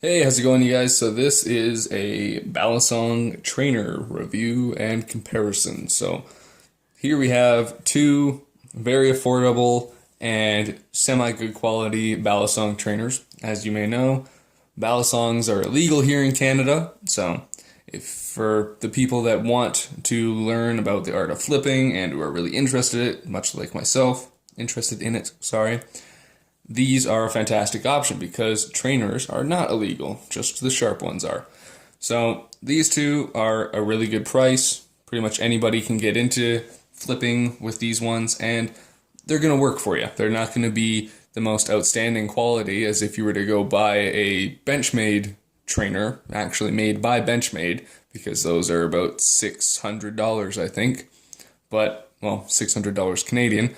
Hey, how's it going, you guys? So this is a Balisong trainer review and comparison. So here we have two very affordable and semi-good quality Balisong trainers. As you may know, Balisongs are illegal here in Canada. So if for the people that want to learn about the art of flipping and who are really interested in it, much like myself, these are a fantastic option because trainers are not illegal, just the sharp ones are. So these two are a really good price. Pretty much anybody can get into flipping with these ones, and they're going to work for you. They're not going to be the most outstanding quality as if you were to go buy a Benchmade trainer, actually made by Benchmade, because those are about $600, I think. But, well, $600 Canadian.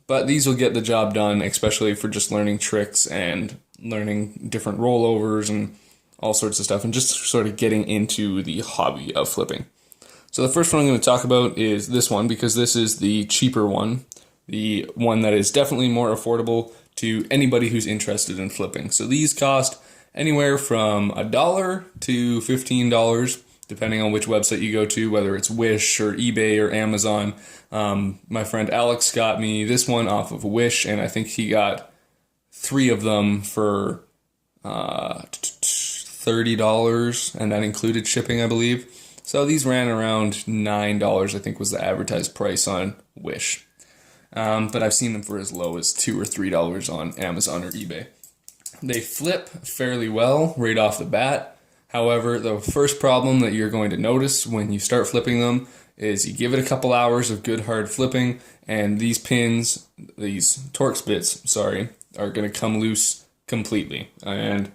But these will get the job done, especially for just learning tricks and learning different rollovers and all sorts of stuff, and just sort of getting into the hobby of flipping. So the first one I'm going to talk about is this one, because this is the cheaper one, the one that is definitely more affordable to anybody who's interested in flipping. So these cost anywhere from $1 to $15, depending on which website you go to, whether it's Wish or eBay or Amazon. My friend Alex got me this one off of Wish, and I think he got 3 of them for $30, and that included shipping, I believe. So these ran around $9, I think was the advertised price on Wish. But I've seen them for as low as $2 or $3 on Amazon or eBay. They flip fairly well right off the bat. However, the first problem that you're going to notice when you start flipping them is you give it a couple hours of good hard flipping, and these Torx bits, are going to come loose completely. And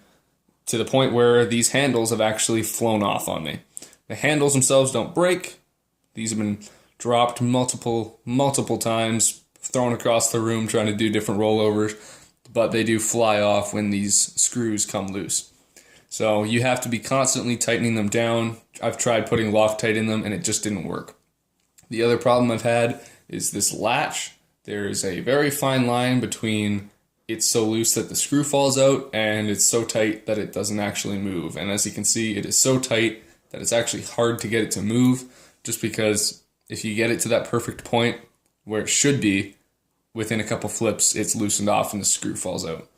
to the point where these handles have actually flown off on me. The handles themselves don't break. These have been dropped multiple times, thrown across the room trying to do different rollovers, but they do fly off when these screws come loose. So you have to be constantly tightening them down. I've tried putting Loctite in them and it just didn't work. The other problem I've had is this latch. There's a very fine line between it's so loose that the screw falls out and it's so tight that it doesn't actually move. And as you can see, it is so tight that it's actually hard to get it to move, just because if you get it to that perfect point where it should be, within a couple flips, it's loosened off and the screw falls out.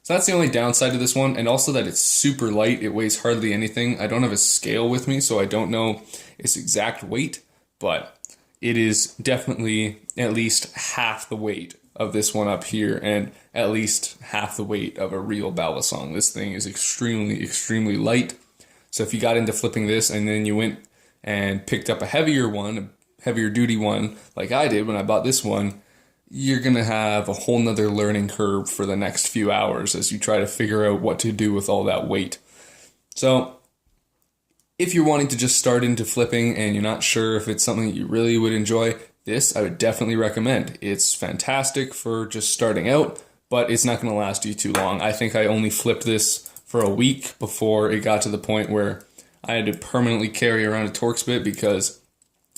So that's the only downside to this one, and also that it's super light. It weighs hardly anything. I don't have a scale with me, so I don't know its exact weight, but it is definitely at least half the weight of this one up here, and at least half the weight of a real Balisong. This thing is extremely light. So if you got into flipping this and then you went and picked up a heavier duty one, like I did when I bought this one, you're going to have a whole nother learning curve for the next few hours as you try to figure out what to do with all that weight. So if you're wanting to just start into flipping and you're not sure if it's something that you really would enjoy, this I would definitely recommend. It's fantastic for just starting out, but it's not going to last you too long. I think I only flipped this for a week before it got to the point where I had to permanently carry around a Torx bit because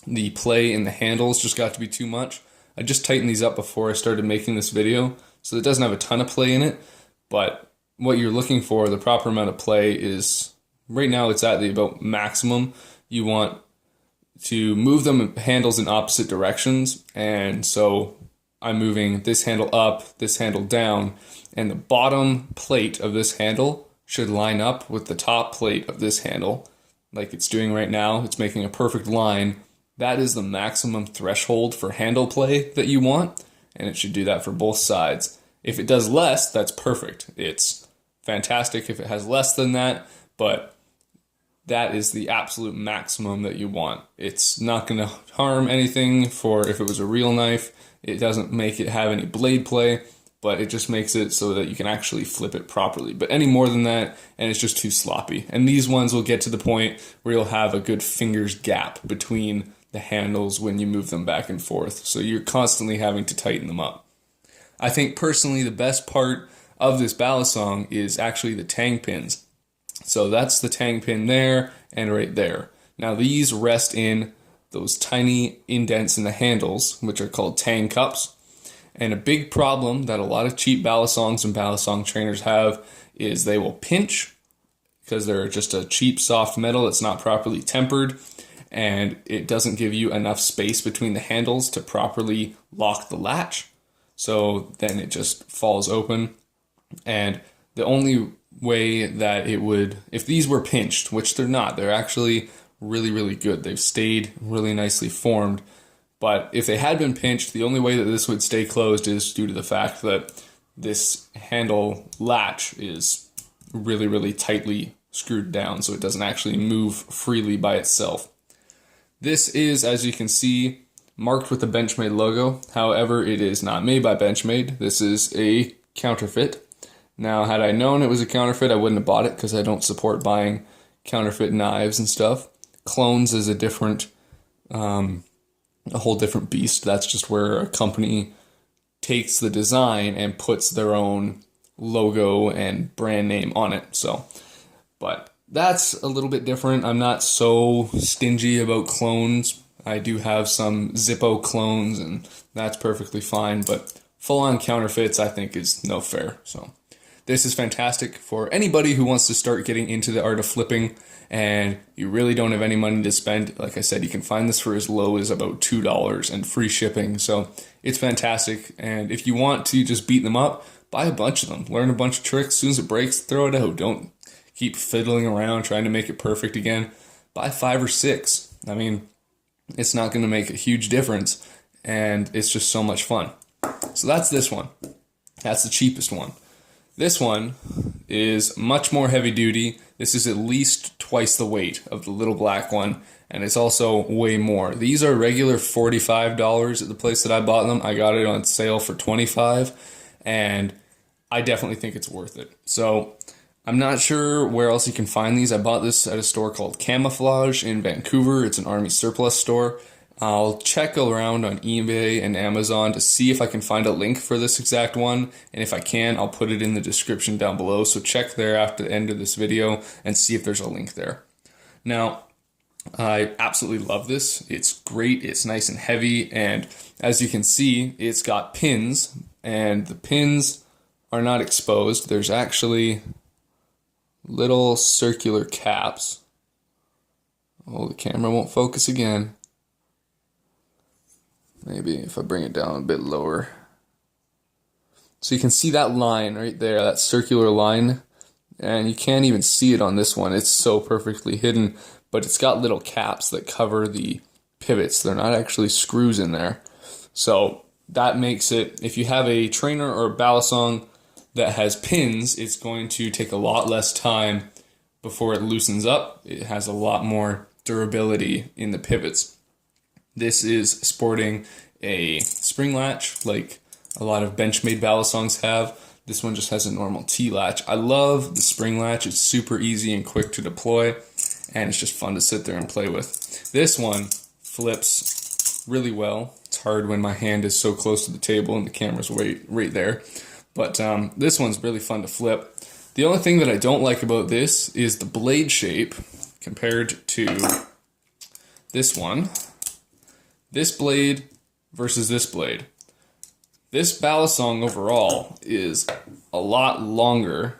the play in the handles just got to be too much. I just tightened these up before I started making this video, so it doesn't have a ton of play in it, but what you're looking for, the proper amount of play is, right now it's at the about maximum. You want to move them handles in opposite directions, and so I'm moving this handle up, this handle down, and the bottom plate of this handle should line up with the top plate of this handle, like it's doing right now. It's making a perfect line. That is the maximum threshold for handle play that you want, and it should do that for both sides. If it does less, that's perfect. It's fantastic if it has less than that, but that is the absolute maximum that you want. It's not going to harm anything for if it was a real knife. It doesn't make it have any blade play, but it just makes it so that you can actually flip it properly. But any more than that, and it's just too sloppy. And these ones will get to the point where you'll have a good fingers gap between the handles when you move them back and forth. So you're constantly having to tighten them up. I think personally the best part of this Balisong is actually the tang pins. So that's the tang pin there and right there. Now these rest in those tiny indents in the handles, which are called tang cups. And a big problem that a lot of cheap Balisongs and Balisong trainers have is they will pinch because they're just a cheap soft metal. It's not properly tempered, and it doesn't give you enough space between the handles to properly lock the latch. So then it just falls open. And the only way that it would, if these were pinched, which they're not, they're actually really, really good. They've stayed really nicely formed. But if they had been pinched, the only way that this would stay closed is due to the fact that this handle latch is really, really tightly screwed down, so it doesn't actually move freely by itself. This is, as you can see, marked with the Benchmade logo. However, it is not made by Benchmade. This is a counterfeit. Now, had I known it was a counterfeit, I wouldn't have bought it because I don't support buying counterfeit knives and stuff. Clones is a whole different beast. That's just where a company takes the design and puts their own logo and brand name on it. But that's a little bit different. I'm not so stingy about clones. I do have some Zippo clones, and that's perfectly fine, but full-on counterfeits I think is no fair. So this is fantastic for anybody who wants to start getting into the art of flipping and you really don't have any money to spend. Like I said, you can find this for as low as about $2 and free shipping. So it's fantastic. And if you want to just beat them up, buy a bunch of them. Learn a bunch of tricks. As soon as it breaks, throw it out. Don't keep fiddling around trying to make it perfect again. Buy 5 or 6. I mean, it's not going to make a huge difference, and it's just so much fun. So that's this one. That's the cheapest one. This one is much more heavy duty. This is at least twice the weight of the little black one, and it's also way more. These are regular $45 at the place that I bought them. I got it on sale for $25, and I definitely think it's worth it. So I'm not sure where else you can find these. I bought this at a store called Camouflage in Vancouver. It's an army surplus store. I'll check around on eBay and Amazon to see if I can find a link for this exact one. And if I can, I'll put it in the description down below. So check there after the end of this video and see if there's a link there. Now, I absolutely love this. It's great. It's nice and heavy. And as you can see, it's got pins. And the pins are not exposed. There's actually little circular caps. Oh, the camera won't focus again. Maybe if I bring it down a bit lower. So you can see that line right there, that circular line. And you can't even see it on this one. It's so perfectly hidden. But it's got little caps that cover the pivots. They're not actually screws in there. So that makes it, if you have a trainer or a Balisong that has pins, it's going to take a lot less time before it loosens up. It has a lot more durability in the pivots. This is sporting a spring latch like a lot of Benchmade Balisongs have. This one just has a normal T-latch. I love the spring latch. It's super easy and quick to deploy, and it's just fun to sit there and play with. This one flips really well. It's hard when my hand is so close to the table and the camera's right there. But this one's really fun to flip. The only thing that I don't like about this is the blade shape compared to this one. This blade versus this blade. This Balisong overall is a lot longer.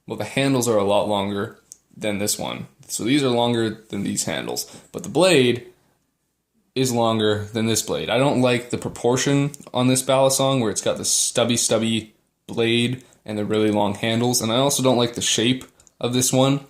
Well, the handles are a lot longer than this one. So these are longer than these handles. But the blade is longer than this blade. I don't like the proportion on this Balisong where it's got the stubby blade and the really long handles. And I also don't like the shape of this one.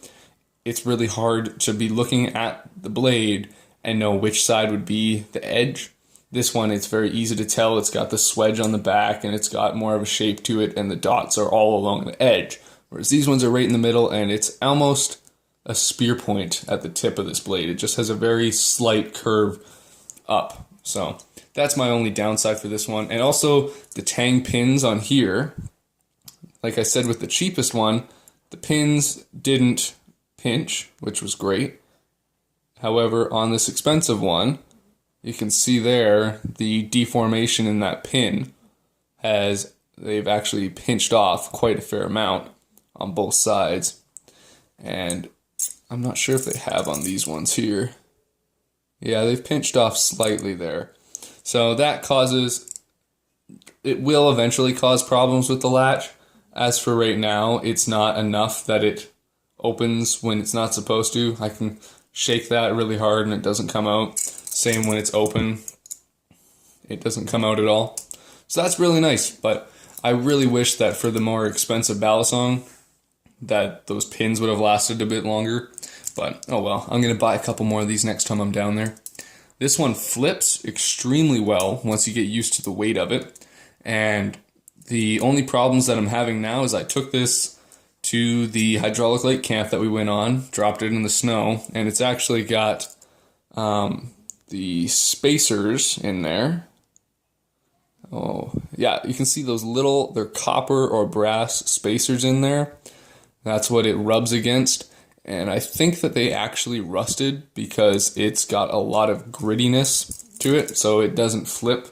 It's really hard to be looking at the blade and know which side would be the edge. This one, it's very easy to tell. It's got the swedge on the back, and it's got more of a shape to it, and the dots are all along the edge. Whereas these ones are right in the middle, and it's almost a spear point at the tip of this blade. It just has a very slight curve up. So that's my only downside for this one. And also the tang pins on here, like I said with the cheapest one, the pins didn't pinch, which was great. However, on this expensive one, you can see there the deformation in that pin they've actually pinched off quite a fair amount on both sides. And I'm not sure if they have on these ones here. Yeah, they've pinched off slightly there. So that it will eventually cause problems with the latch. As for right now, it's not enough that it opens when it's not supposed to. I can shake that really hard and it doesn't come out. Same when it's open, it doesn't come out at all. So that's really nice, but I really wish that for the more expensive Balisong that those pins would have lasted a bit longer. But oh well, I'm going to buy a couple more of these next time I'm down there. This one flips extremely well once you get used to the weight of it. And the only problems that I'm having now is I took this to the hydraulic lake camp that we went on, dropped it in the snow, and it's actually got the spacers in there. Oh, yeah, you can see those little, they're copper or brass spacers in there. That's what it rubs against. And I think that they actually rusted because it's got a lot of grittiness to it, so it doesn't flip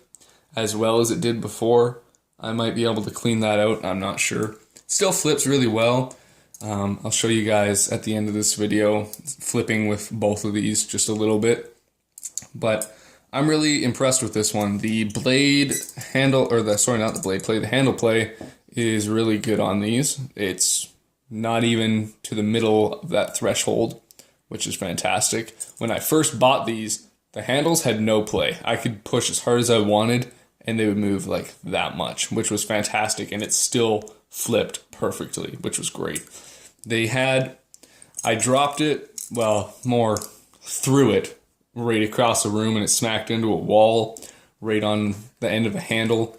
as well as it did before. I might be able to clean that out, I'm not sure. It still flips really well. I'll show you guys at the end of this video flipping with both of these just a little bit. But I'm really impressed with this one. The blade handle, or the, sorry, not the blade play, the handle play is really good on these. It's not even to the middle of that threshold, which is fantastic. When I first bought these, the handles had no play. I could push as hard as I wanted and they would move like that much, which was fantastic, and it still flipped perfectly, which was great. They had, I dropped it, well, more threw it right across the room and it smacked into a wall right on the end of a handle,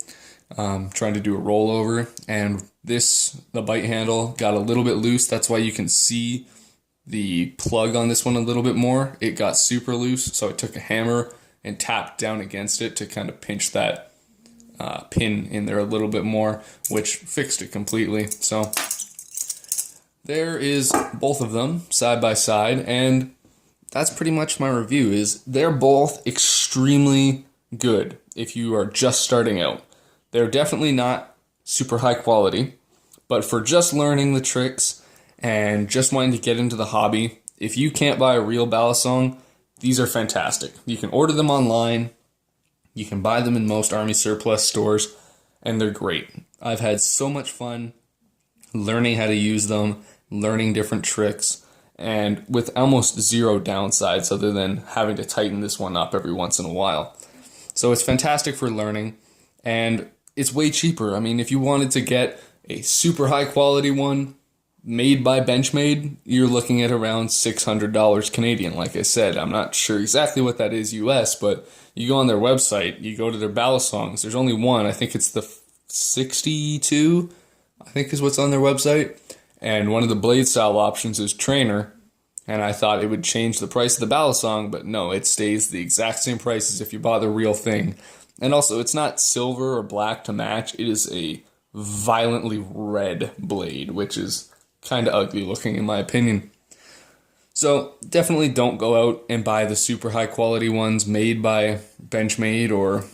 trying to do a rollover, and the bite handle got a little bit loose. That's why you can see the plug on this one a little bit more. It got super loose, so I took a hammer and tapped down against it to kind of pinch that pin in there a little bit more, which fixed it completely. So there is both of them side by side, and that's pretty much my review. Is they're both extremely good if you are just starting out. They're definitely not super high quality, but for just learning the tricks and just wanting to get into the hobby, if you can't buy a real Balisong, these are fantastic. You can order them online, you can buy them in most Army surplus stores, and they're great. I've had so much fun learning how to use them, learning different tricks, and with almost zero downsides other than having to tighten this one up every once in a while. So it's fantastic for learning, and it's way cheaper. I mean, if you wanted to get a super high quality one made by Benchmade, you're looking at around $600 Canadian. Like I said, I'm not sure exactly what that is US, but you go on their website, you go to their Balisongs, there's only one. I think it's the 62, I think is what's on their website. And one of the blade style options is trainer. And I thought it would change the price of the Balisong, but no, it stays the exact same price as if you bought the real thing. And also, it's not silver or black to match. It is a violently red blade, which is kind of ugly looking in my opinion. So definitely don't go out and buy the super high quality ones made by Benchmade or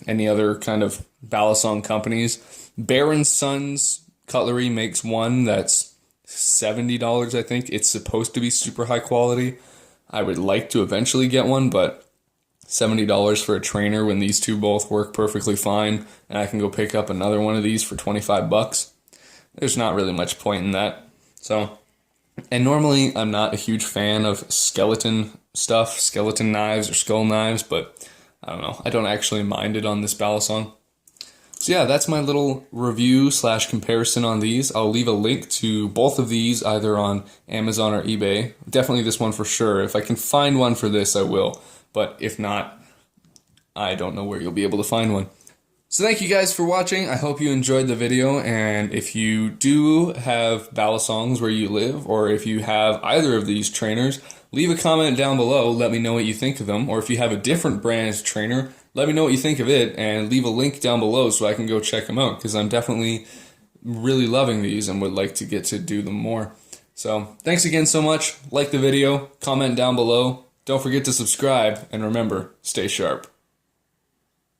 any other kind of Balisong companies. Baron's Sons Cutlery makes one that's $70, I think. It's supposed to be super high quality. I would like to eventually get one, but $70 for a trainer when these two both work perfectly fine, and I can go pick up another one of these for 25 bucks. There's not really much point in that. So, and normally I'm not a huge fan of skeleton stuff, skeleton knives or skull knives, but I don't know. I don't actually mind it on this Balisong. So yeah, that's my little review / comparison on these. I'll leave a link to both of these either on Amazon or eBay. Definitely this one for sure. If I can find one for this, I will. But if not, I don't know where you'll be able to find one. So thank you guys for watching. I hope you enjoyed the video. And if you do have Balisongs where you live, or if you have either of these trainers, leave a comment down below. Let me know what you think of them. Or if you have a different brand trainer, let me know what you think of it, and leave a link down below so I can go check them out, because I'm definitely really loving these and would like to get to do them more. So thanks again so much. Like the video, comment down below. Don't forget to subscribe, and remember, stay sharp.